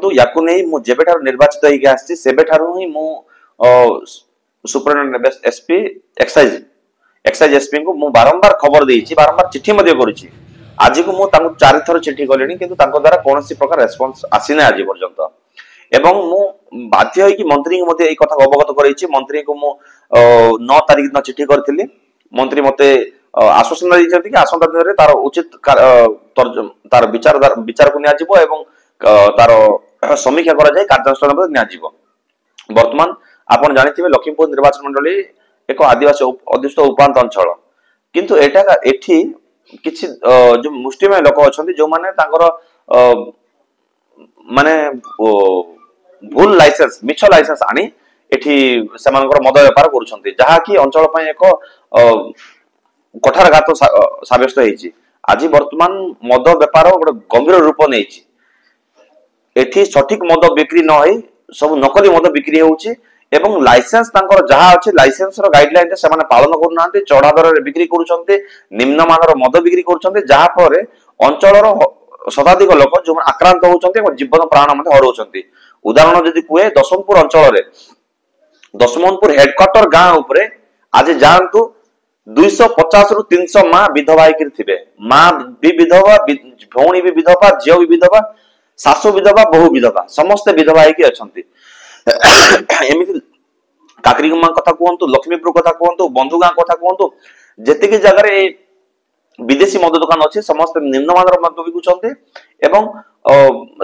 देखंतु याकु नहीं मु जेबेठार निर्वाचित होइके आछि सेबेठारु ही मु सुपरिटेंडेंट एसपी एक्साइज एसपी को मु बारंबार खबर देइछि बारंबार चिट्ठी मध्ये करूछि आज को मु तांको 4 थर चिट्ठी गलेनी किंतु तांको द्वारा कोनोसी प्रकार रेस्पॉन्स आसीना आज पर्यंत एवं मु बाध्य होई कि मंत्री को मते एई कथा अवगत करैछि मंत्री को मु 9 तारिख दिन चिट्ठी करथिली मंत्री मते आश्वासन दैछथि कि आसंता दिन रे तार उचित तार विचार को निया जिवो एवं तार समीक्षा करा जाय कार्यानुष्ठान मध्ये निया जिवो वर्तमान आपण जानिथिबे लखीमपुर निर्वाचन मंडली एक आदिवासी अधिष्ठ उपांत अंचल किंतु एटा एठी किछि जो मुष्टिमय लोक अछंती जो माने तांकर माने भूल लाइसेंस मिछ लाइसेंस आनी एठी सेमानकर मद व्यापार करूछंती जहा कि अंचल पय एक कठारघात साब्यस्त हेछि आज वर्तमान मद व्यापार गोटे गंभीर रूप नेछि एठी सठिक मद बिक्री न होई सब नकली मद बिक्री होउछि एवं लाइसेंस तांकर जहा अछि लाइसेंस रो गाइडलाइन से माने पालन करू नांते चढ़ा दर रे बिक्री करूछंते निम्न मानर मद बिक्री करूछंते जहा पर अंचल रो शताधिक लोक जो आक्रांत होउछंते और जीवन प्राण मध्ये हरउछंती उदाहरण जदि कुए दशमपुर अंचल रे दशमपुर हेडक्वार्टर गां ऊपरे आज जानतु 250 रु 300 मां विधवा होइकिर थिबे मां भी विधवा भौणी भी विधवा झियो भी विधवा सासु विधवा बहु विधवा समस्त विधवा होइकि अछंती एमिति काकरीगमा कथा कहंतु लक्ष्मीपुर कथा कहंतु बंधुगां कथा कहंतु जेतिके जगह रे विदेशी मद दुकान अछि समस्त निम्नमानर मद बिकुछंती एवं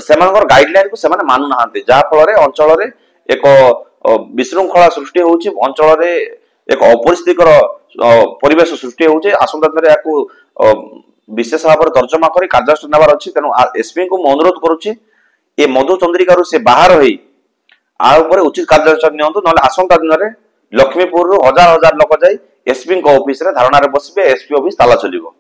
सेमानकर गाइडलाइन को सेमाने मानु नाहांती जा फल रे अंचल रे एक विशृंखला सृष्टि होउची अंचल रे एक अपरिस्थितिकर परिवेश सृष्टि होउची आसंता दिन रे याकू विशेष भाव रे तर्जमा करी कार्यानुष्ठान नबार अछि तेनु एसपी को अनुरोध करूची ए मधु चंद्रिका रु से बाहर होई आ ऊपर उचित कार्यानुष्ठान नियंतु नले आसंता दिन रे लक्ष्मीपुर रु हजार हजार लोक जाई एसपी को ऑफिस रे धारणा रे बसिबे एसपी ऑफिस ताला चलिबो।